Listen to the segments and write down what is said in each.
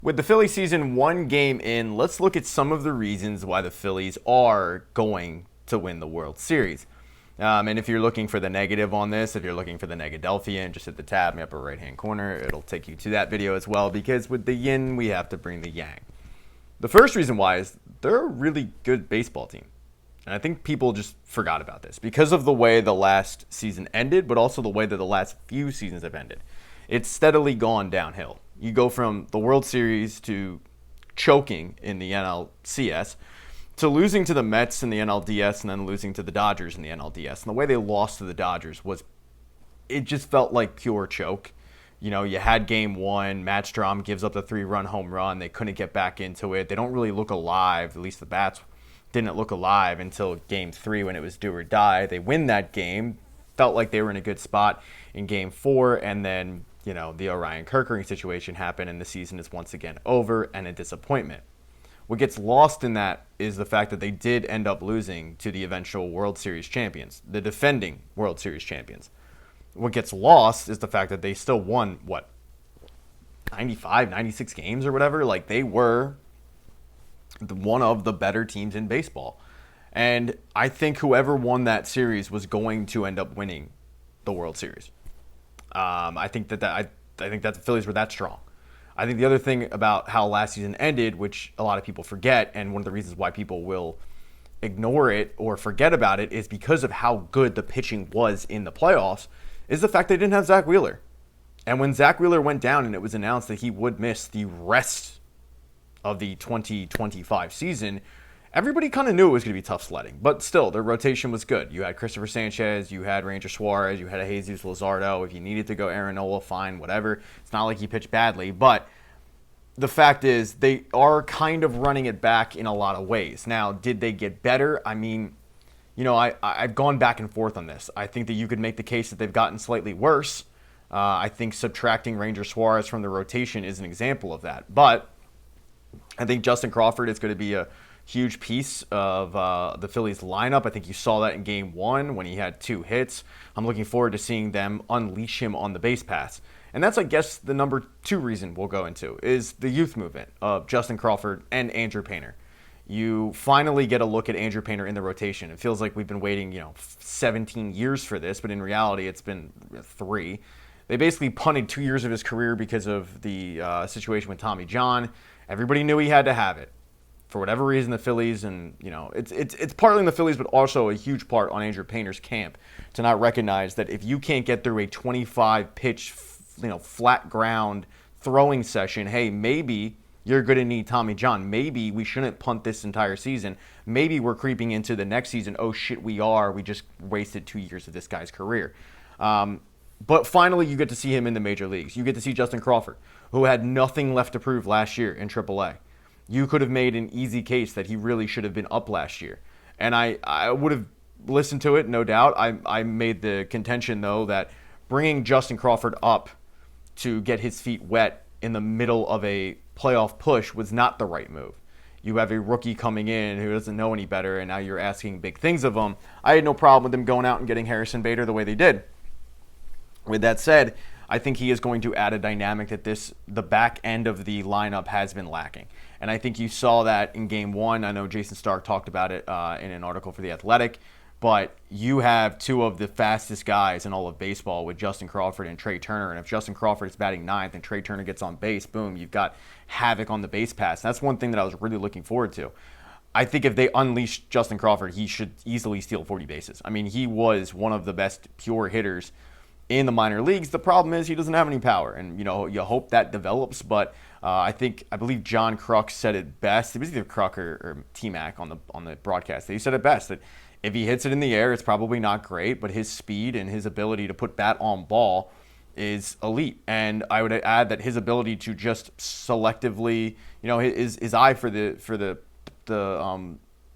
With the Philly season one game in, let's look at some of the reasons why the Phillies are going to win the World Series. And if you're looking for the negative on this, if you're looking for the Negadelphian, just hit the tab in the upper right-hand corner. It'll take you to that video as well, because with the yin, we have to bring the yang. The first reason why is they're a really good baseball team. And I think people just forgot about this because of the way the last season ended, but also the way that the last few seasons have ended. It's steadily gone downhill. You go from the World Series to choking in the NLCS to losing to the Mets in the NLDS and then losing to the Dodgers in the NLDS. And the way they lost to the Dodgers was, it just felt like pure choke. You know, you had game one, Matt Strom gives up the 3-run home run. They couldn't get back into it. They don't really look alive. At least the bats didn't look alive until game three when it was do or die. They win that game. Felt like they were in a good spot in game four, and then the Orion Kerkering situation happened, and the season is once again over and a disappointment. What gets lost in that is the fact that they did end up losing to the eventual World Series champions, the defending World Series champions. What gets lost is the fact that they still won, 95, 96 games or whatever? Like, they were one of the better teams in baseball. And I think whoever won that series was going to end up winning the World Series. I think that the Phillies were that strong. I think the other thing about how last season ended, which a lot of people forget, and one of the reasons why people will ignore it or forget about it, is because of how good the pitching was in the playoffs, is the fact they didn't have Zach Wheeler. And when Zach Wheeler went down and it was announced that he would miss the rest of the 2025 season, everybody kind of knew it was going to be tough sledding. But still, their rotation was good. You had Christopher Sanchez, you had Ranger Suarez, you had a Jesus Luzardo. If you needed to go Aaron Nola, fine, whatever. It's not like he pitched badly. But the fact is, they are kind of running it back in a lot of ways. Now, did they get better? I mean, I've gone back and forth on this. I think that you could make the case that they've gotten slightly worse. I think subtracting Ranger Suarez from the rotation is an example of that. But I think Justin Crawford is going to be a huge piece of the Phillies lineup. I think you saw that in game one when he had 2 hits. I'm looking forward to seeing them unleash him on the base paths. And that's, I guess, the number 2 reason we'll go into is the youth movement of Justin Crawford and Andrew Painter. You finally get a look at Andrew Painter in the rotation. It feels like we've been waiting, 17 years for this, but in reality, it's been 3. They basically punted 2 years of his career because of the situation with Tommy John. Everybody knew he had to have it. For whatever reason, the Phillies, and it's partly in the Phillies, but also a huge part on Andrew Painter's camp to not recognize that if you can't get through a 25-pitch, flat ground throwing session, hey, maybe you're going to need Tommy John. Maybe we shouldn't punt this entire season. Maybe we're creeping into the next season. Oh shit, we are. We just wasted 2 years of this guy's career. But finally, you get to see him in the major leagues. You get to see Justin Crawford, who had nothing left to prove last year in AAA. You could have made an easy case that he really should have been up last year. And I would have listened to it, no doubt. I made the contention, though, that bringing Justin Crawford up to get his feet wet in the middle of a playoff push was not the right move. You have a rookie coming in who doesn't know any better, and now you're asking big things of him. I had no problem with them going out and getting Harrison Bader the way they did. With that said, I think he is going to add a dynamic that the back end of the lineup has been lacking. And I think you saw that in game one. I know Jason Stark talked about it in an article for The Athletic, but you have 2 of the fastest guys in all of baseball with Justin Crawford and Trey Turner. And if Justin Crawford is batting 9th and Trey Turner gets on base, boom, you've got havoc on the base pass. That's one thing that I was really looking forward to. I think if they unleash Justin Crawford, he should easily steal 40 bases. I mean, he was one of the best pure hitters in the minor leagues. The problem is he doesn't have any power, and you hope that develops. But I believe John Kruk said it best. It was either Kruk or T-Mac on the broadcast. He said it best that if he hits it in the air, it's probably not great, but his speed and his ability to put bat on ball is elite. And I would add that his ability to just selectively, his eye for the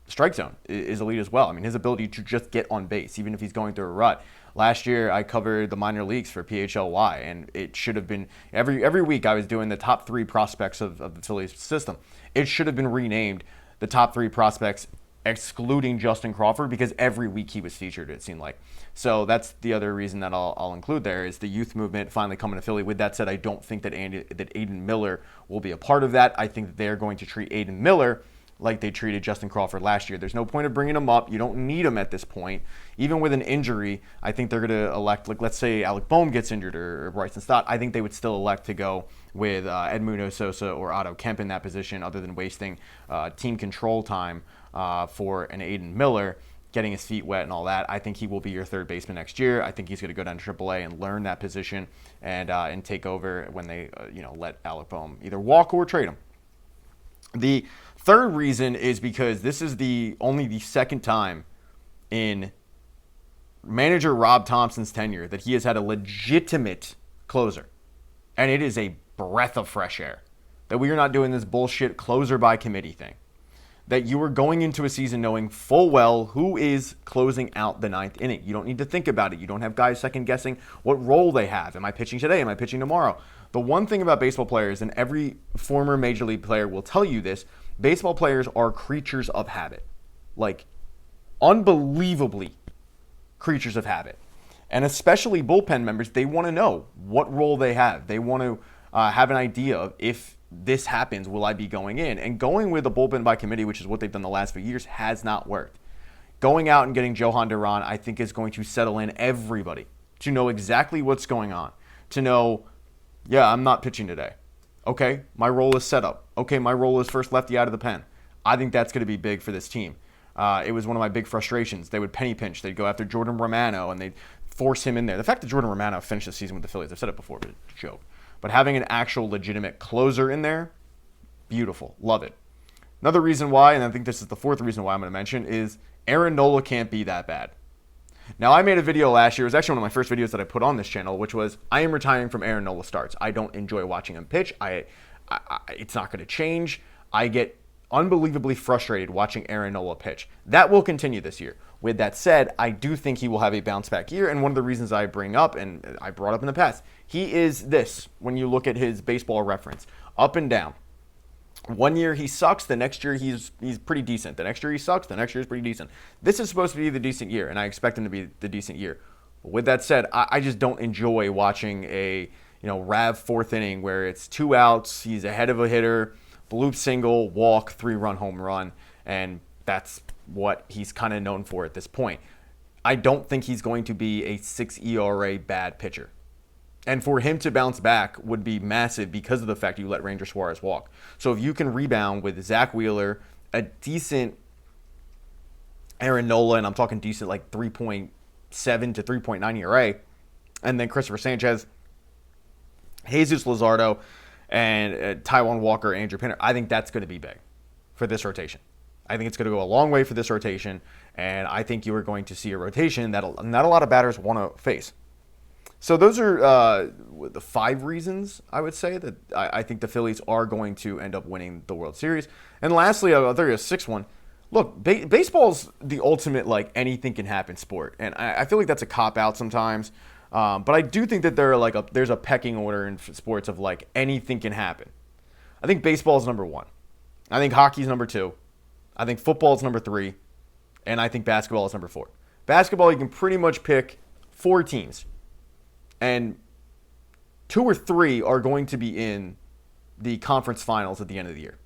strike zone is elite as well. I mean, his ability to just get on base, even if he's going through a rut. Last year, I covered the minor leagues for PHLY, and it should have been every week I was doing the top 3 prospects of the Phillies system. It should have been renamed the top 3 prospects excluding Justin Crawford, because every week he was featured, it seemed like. So that's the other reason that I'll include there, is the youth movement finally coming to Philly. With that said, I don't think that Aiden Miller will be a part of that. I think that they're going to treat Aiden Miller like they treated Justin Crawford last year. There's no point of bringing him up. You don't need him at this point. Even with an injury, I think they're going to elect, like, let's say Alec Boehm gets injured or Bryson Stott, I think they would still elect to go with Edmundo Sosa or Otto Kemp in that position, other than wasting team control time for an Aiden Miller, getting his feet wet and all that. I think he will be your third baseman next year. I think he's going to go down to AAA and learn that position and take over when they let Alec Boehm either walk or trade him. The third reason is because this is only the second time in manager Rob Thompson's tenure that he has had a legitimate closer. And it is a breath of fresh air that we are not doing this bullshit closer by committee thing. That you are going into a season knowing full well who is closing out the ninth inning. You don't need to think about it. You don't have guys second guessing what role they have. Am I pitching today? Am I pitching tomorrow? The one thing about baseball players, and every former major league player will tell you this, baseball players are creatures of habit. Like, unbelievably creatures of habit. And especially bullpen members, they want to know what role they have. They want to have an idea of, if this happens, will I be going in? And going with a bullpen by committee, which is what they've done the last few years, has not worked. Going out and getting Johan Duran, I think, is going to settle in everybody to know exactly what's going on. To know, yeah, I'm not pitching today. Okay, my role is set up. Okay, my role is first lefty out of the pen. I think that's going to be big for this team. It was one of my big frustrations. They would penny pinch. They'd go after Jordan Romano, and they'd force him in there. The fact that Jordan Romano finished the season with the Phillies, I've said it before, but it's a joke. But having an actual legitimate closer in there, beautiful. Love it. Another reason why, and I think this is the fourth reason why I'm going to mention, is Aaron Nola can't be that bad. Now, I made a video last year. It was actually one of my first videos that I put on this channel, which was, I am retiring from Aaron Nola starts. I don't enjoy watching him pitch. It's not going to change. I get unbelievably frustrated watching Aaron Nola pitch. That will continue this year. With that said, I do think he will have a bounce back year, and one of the reasons I bring up, and I brought up in the past, he is this, when you look at his baseball reference, up and down. One year he sucks, the next year he's pretty decent. The next year he sucks, the next year he's pretty decent. This is supposed to be the decent year, and I expect him to be the decent year. With that said, I just don't enjoy watching a Rav fourth inning where it's 2 outs, he's ahead of a hitter, bloop single, walk, 3-run home run, and that's what he's kind of known for at this point. I don't think he's going to be a 6 ERA bad pitcher. And for him to bounce back would be massive because of the fact you let Ranger Suarez walk. So if you can rebound with Zach Wheeler, a decent Aaron Nola, and I'm talking decent like 3.7 to 3.9 ERA, and then Christopher Sanchez, Jesus Luzardo, and Taijuan Walker, Andrew Pinner, I think that's going to be big for this rotation. I think it's going to go a long way for this rotation, and I think you are going to see a rotation that not a lot of batters want to face. So those are the 5 reasons, I would say, that I think the Phillies are going to end up winning the World Series. And lastly, I'll throw you a 6th one. Look, baseball's the ultimate, like, anything can happen sport. And I feel like that's a cop-out sometimes. But I do think that there's a pecking order in sports of, like, anything can happen. I think baseball is number 1. I think hockey is number 2. I think football is number 3. And I think basketball is number 4. Basketball, you can pretty much pick 4 teams. And 2 or 3 are going to be in the conference finals at the end of the year.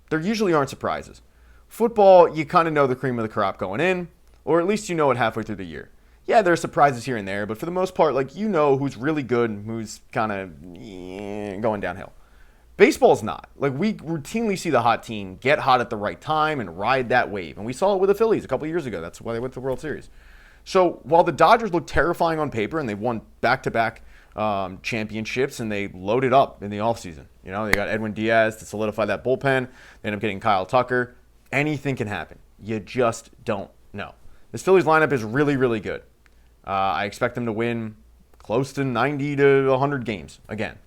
There usually aren't surprises. Football, you kind of know the cream of the crop going in, or at least you know it halfway through the year. Yeah, there are surprises here and there, but for the most part, like, you know who's really good and who's kind of going downhill. Baseball's not. Like, we routinely see the hot team get hot at the right time and ride that wave. And we saw it with the Phillies a couple years ago. That's why they went to the World Series. So while the Dodgers look terrifying on paper and they won back-to-back championships and they loaded up in the offseason. They got Edwin Diaz to solidify that bullpen. They end up getting Kyle Tucker. Anything can happen. You just don't know. This Phillies lineup is really, really good. I expect them to win close to 90 to 100 games again.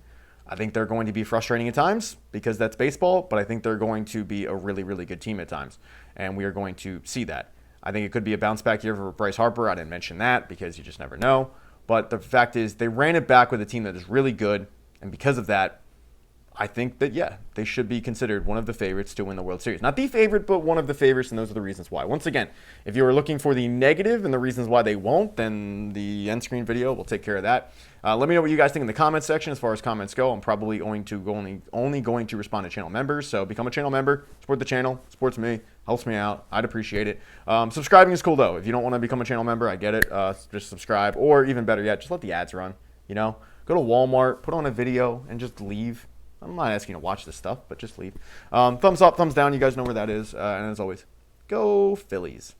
I think they're going to be frustrating at times because that's baseball, but I think they're going to be a really, really good team at times, and we are going to see that. I think it could be a bounce-back year for Bryce Harper. I didn't mention that because you just never know. But the fact is they ran it back with a team that is really good, and because of that, I think that, yeah, they should be considered one of the favorites to win the World Series. Not the favorite, but one of the favorites, and those are the reasons why. Once again, if you are looking for the negative and the reasons why they won't, then the end screen video will take care of that. Let me know what you guys think in the comments section. As far as comments go, I'm probably going to only going to respond to channel members. So become a channel member, support the channel, supports me, helps me out. I'd appreciate it. Subscribing is cool, though. If you don't want to become a channel member, I get it. Just subscribe, or even better yet, just let the ads run. You know, go to Walmart, put on a video, and just leave. I'm not asking you to watch this stuff, but just leave. Thumbs up, thumbs down. You guys know where that is. And as always, go Phillies.